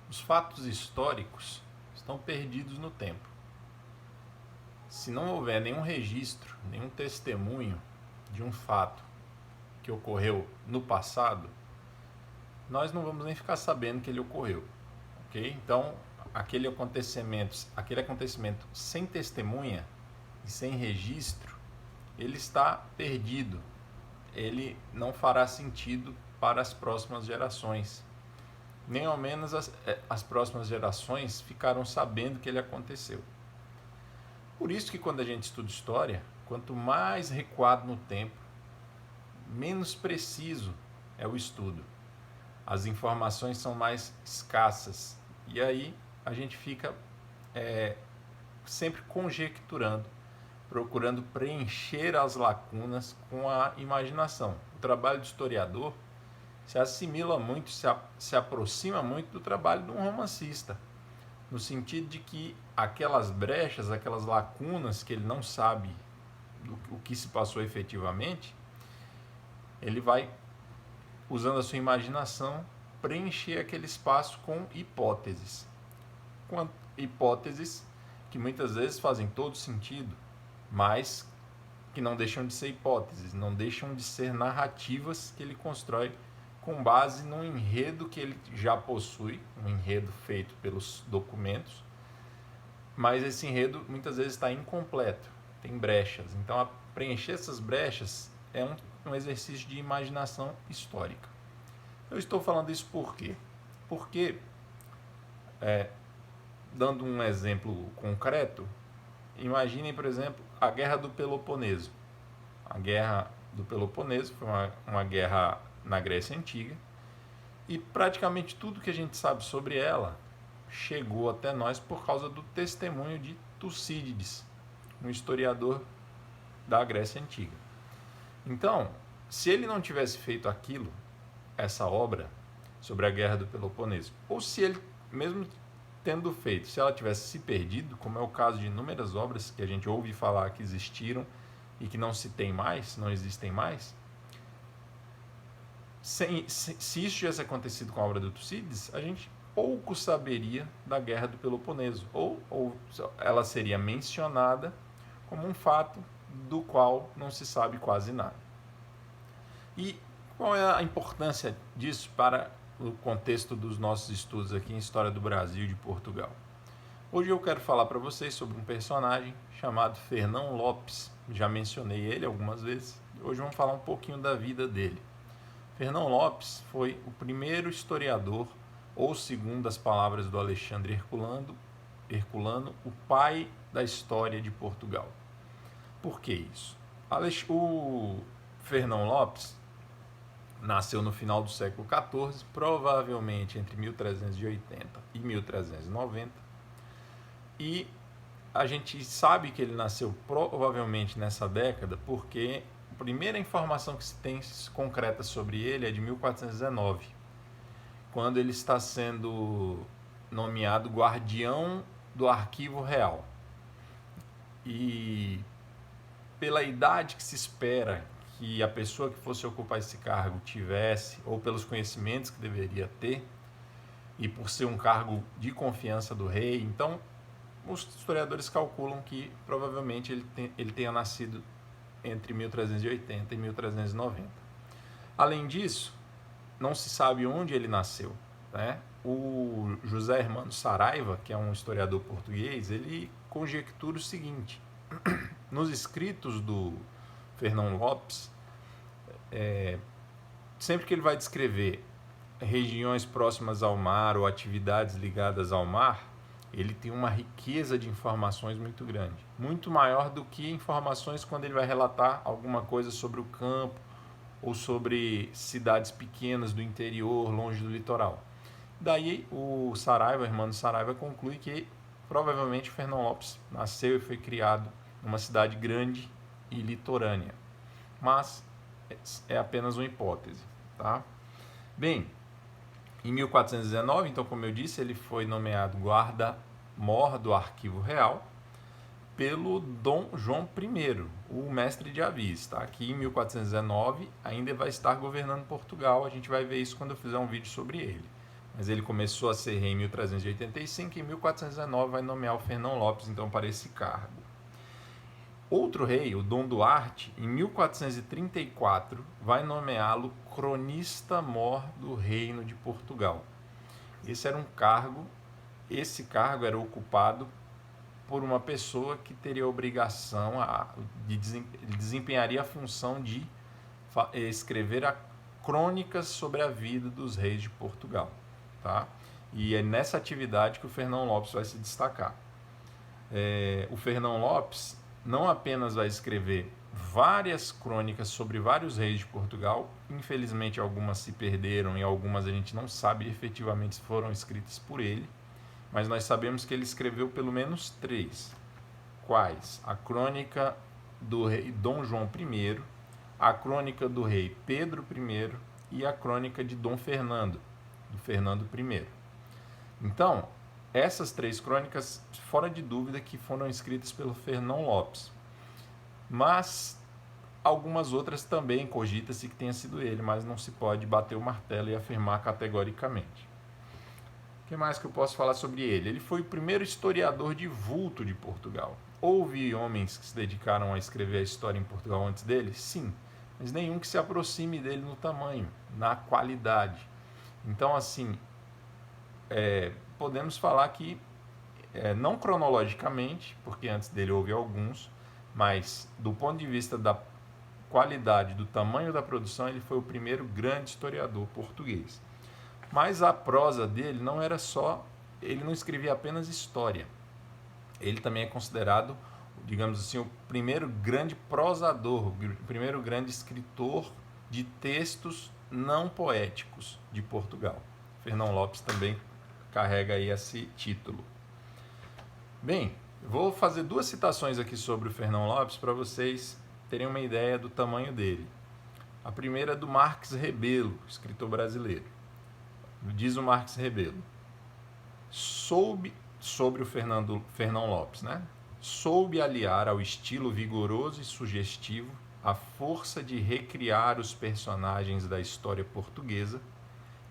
Os fatos históricos estão perdidos no tempo. Se não houver nenhum registro, nenhum testemunho de um fato que ocorreu no passado, nós não vamos nem ficar sabendo que ele ocorreu, ok? Então, aquele acontecimento sem testemunha e sem registro, ele está perdido. Ele não fará sentido para as próximas gerações. Nem ao menos as próximas gerações ficaram sabendo que ele aconteceu. Por isso que quando a gente estuda história, quanto mais recuado no tempo, menos preciso é o estudo. As informações são mais escassas e aí a gente fica sempre conjecturando, procurando preencher as lacunas com a imaginação. O trabalho do historiador se assimila muito, se aproxima muito do trabalho de um romancista, no sentido de que aquelas brechas, aquelas lacunas que ele não sabe o que se passou efetivamente, ele vai, usando a sua imaginação, preencher aquele espaço com hipóteses. Hipóteses que muitas vezes fazem todo sentido, mas que não deixam de ser hipóteses, não deixam de ser narrativas que ele constrói com base num enredo que ele já possui, um enredo feito pelos documentos, mas esse enredo muitas vezes está incompleto, tem brechas. Então, preencher essas brechas é um exercício de imaginação histórica. Eu estou falando isso por quê? Porque, dando um exemplo concreto, imaginem, por exemplo, a Guerra do Peloponeso. A Guerra do Peloponeso foi uma guerra na Grécia Antiga, e praticamente tudo que a gente sabe sobre ela chegou até nós por causa do testemunho de Tucídides, um historiador da Grécia Antiga. Então, se ele não tivesse feito aquilo, essa obra sobre a Guerra do Peloponeso, ou se ele, mesmo tendo feito, se ela tivesse se perdido, como é o caso de inúmeras obras que a gente ouve falar que existiram e que não se tem mais, não existem mais, se isso tivesse acontecido com a obra do Tucídides, a gente pouco saberia da Guerra do Peloponeso, ou ela seria mencionada como um fato do qual não se sabe quase nada. E qual é a importância disso para o contexto dos nossos estudos aqui em História do Brasil e de Portugal? Hoje eu quero falar para vocês sobre um personagem chamado Fernão Lopes. Já mencionei ele algumas vezes. Hoje vamos falar um pouquinho da vida dele. Fernão Lopes foi o primeiro historiador, ou segundo as palavras do Alexandre Herculano, o pai da história de Portugal. Por que isso? O Fernão Lopes nasceu no final do século XIV, provavelmente entre 1380 e 1390, e a gente sabe que ele nasceu provavelmente nessa década porque a primeira informação que se tem concreta sobre ele é de 1419, quando ele está sendo nomeado guardião do Arquivo Real. E pela idade que se espera que a pessoa que fosse ocupar esse cargo tivesse, ou pelos conhecimentos que deveria ter, e por ser um cargo de confiança do rei, então os historiadores calculam que provavelmente ele tenha nascido entre 1380 e 1390. Além disso, não se sabe onde ele nasceu, né? O José Hermano Saraiva, que é um historiador português, ele conjectura o seguinte: nos escritos do Fernão Lopes, sempre que ele vai descrever regiões próximas ao mar ou atividades ligadas ao mar, ele tem uma riqueza de informações muito grande, muito maior do que informações quando ele vai relatar alguma coisa sobre o campo ou sobre cidades pequenas do interior, longe do litoral. Daí o Saraiva, o Hermano Saraiva, conclui que provavelmente Fernão Lopes nasceu e foi criado numa cidade grande e litorânea, mas é apenas uma hipótese, tá? Bem, em 1419, então, como eu disse, ele foi nomeado guarda-mor do Arquivo Real pelo Dom João I, o mestre de Avis. Tá? Aqui em 1419 ainda vai estar governando Portugal, a gente vai ver isso quando eu fizer um vídeo sobre ele. mas ele começou a ser rei em 1385 e em 1419 vai nomear o Fernão Lopes então para esse cargo. Outro rei, o Dom Duarte, em 1434 vai nomeá-lo cronista-mor do Reino de Portugal. Esse cargo era ocupado por uma pessoa que teria a obrigação de desempenharia a função de escrever crônicas sobre a vida dos reis de Portugal, tá? E é nessa atividade que o Fernão Lopes vai se destacar. O Fernão Lopes não apenas vai escrever várias crônicas sobre vários reis de Portugal, infelizmente algumas se perderam e algumas a gente não sabe efetivamente se foram escritas por ele, mas nós sabemos que ele escreveu pelo menos 3. Quais? A crônica do rei Dom João I, a crônica do rei Pedro I e a crônica de Dom Fernando, do Fernando I. Então, essas 3 crônicas, fora de dúvida, que foram escritas pelo Fernão Lopes. Mas algumas outras também cogita-se que tenha sido ele, mas não se pode bater o martelo e afirmar categoricamente. O que mais que eu posso falar sobre ele? Ele foi o primeiro historiador de vulto de Portugal. Houve homens que se dedicaram a escrever a história em Portugal antes dele? Sim, mas nenhum que se aproxime dele no tamanho, na qualidade. Então, assim, podemos falar que, não cronologicamente, porque antes dele houve alguns, mas do ponto de vista da qualidade, do tamanho da produção, ele foi o primeiro grande historiador português. Mas a prosa dele não era só, ele não escrevia apenas história. Ele também é considerado, digamos assim, o primeiro grande prosador, o primeiro grande escritor de textos não poéticos de Portugal. Fernão Lopes também carrega aí esse título. Bem, vou fazer 2 citações aqui sobre o Fernão Lopes para vocês terem uma ideia do tamanho dele. A primeira é do Marques Rebelo, escritor brasileiro. Diz o Marques Rebelo, sobre o Fernão Lopes, né? Soube aliar ao estilo vigoroso e sugestivo a força de recriar os personagens da história portuguesa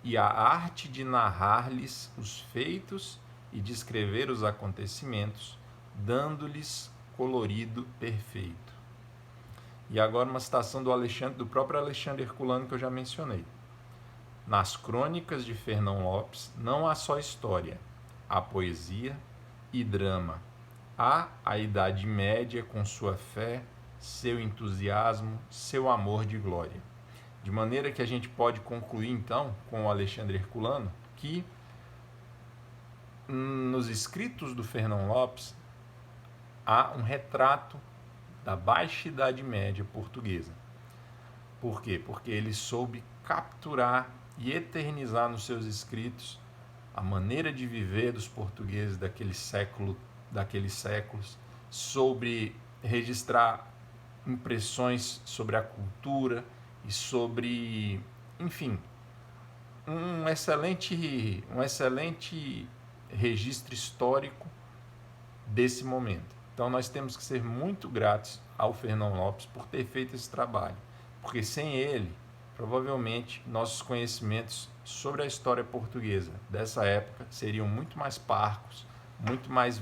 e a arte de narrar-lhes os feitos e descrever os acontecimentos, dando-lhes colorido perfeito. E agora uma citação do próprio Alexandre Herculano, que eu já mencionei. Nas crônicas de Fernão Lopes não há só história, há poesia e drama. Há a Idade Média com sua fé, seu entusiasmo, seu amor de glória. De maneira que a gente pode concluir, então, com o Alexandre Herculano, que nos escritos do Fernão Lopes há um retrato da Baixa Idade Média portuguesa. Por quê? Porque ele soube capturar e eternizar nos seus escritos a maneira de viver dos portugueses daqueles séculos, sobre registrar impressões sobre a cultura e sobre, enfim, um excelente registro histórico desse momento. Então nós temos que ser muito gratos ao Fernão Lopes por ter feito esse trabalho, porque sem ele, provavelmente, nossos conhecimentos sobre a história portuguesa dessa época seriam muito mais parcos, muito mais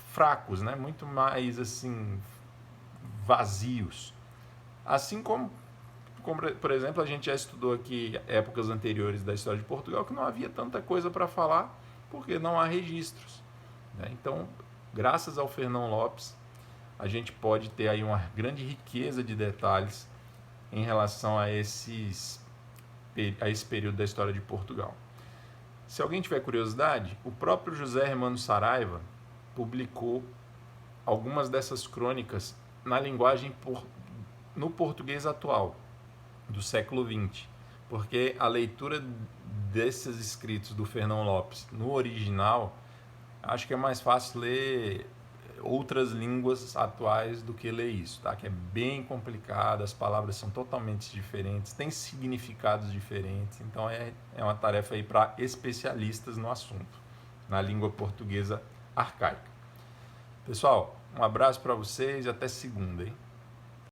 fracos, né? Muito mais assim, vazios. Assim como, por exemplo, a gente já estudou aqui épocas anteriores da história de Portugal que não havia tanta coisa para falar porque não há registros, né? Então, graças ao Fernão Lopes, a gente pode ter aí uma grande riqueza de detalhes em relação a esse período da história de Portugal. Se alguém tiver curiosidade, o próprio José Hermano Saraiva publicou algumas dessas crônicas na linguagem no português atual, do século XX, porque a leitura desses escritos do Fernão Lopes no original, acho que é mais fácil ler outras línguas atuais do que ler isso, tá? Que é bem complicado, as palavras são totalmente diferentes, têm significados diferentes, então é uma tarefa aí para especialistas no assunto, na língua portuguesa arcaica. Pessoal, um abraço para vocês e até segunda, hein?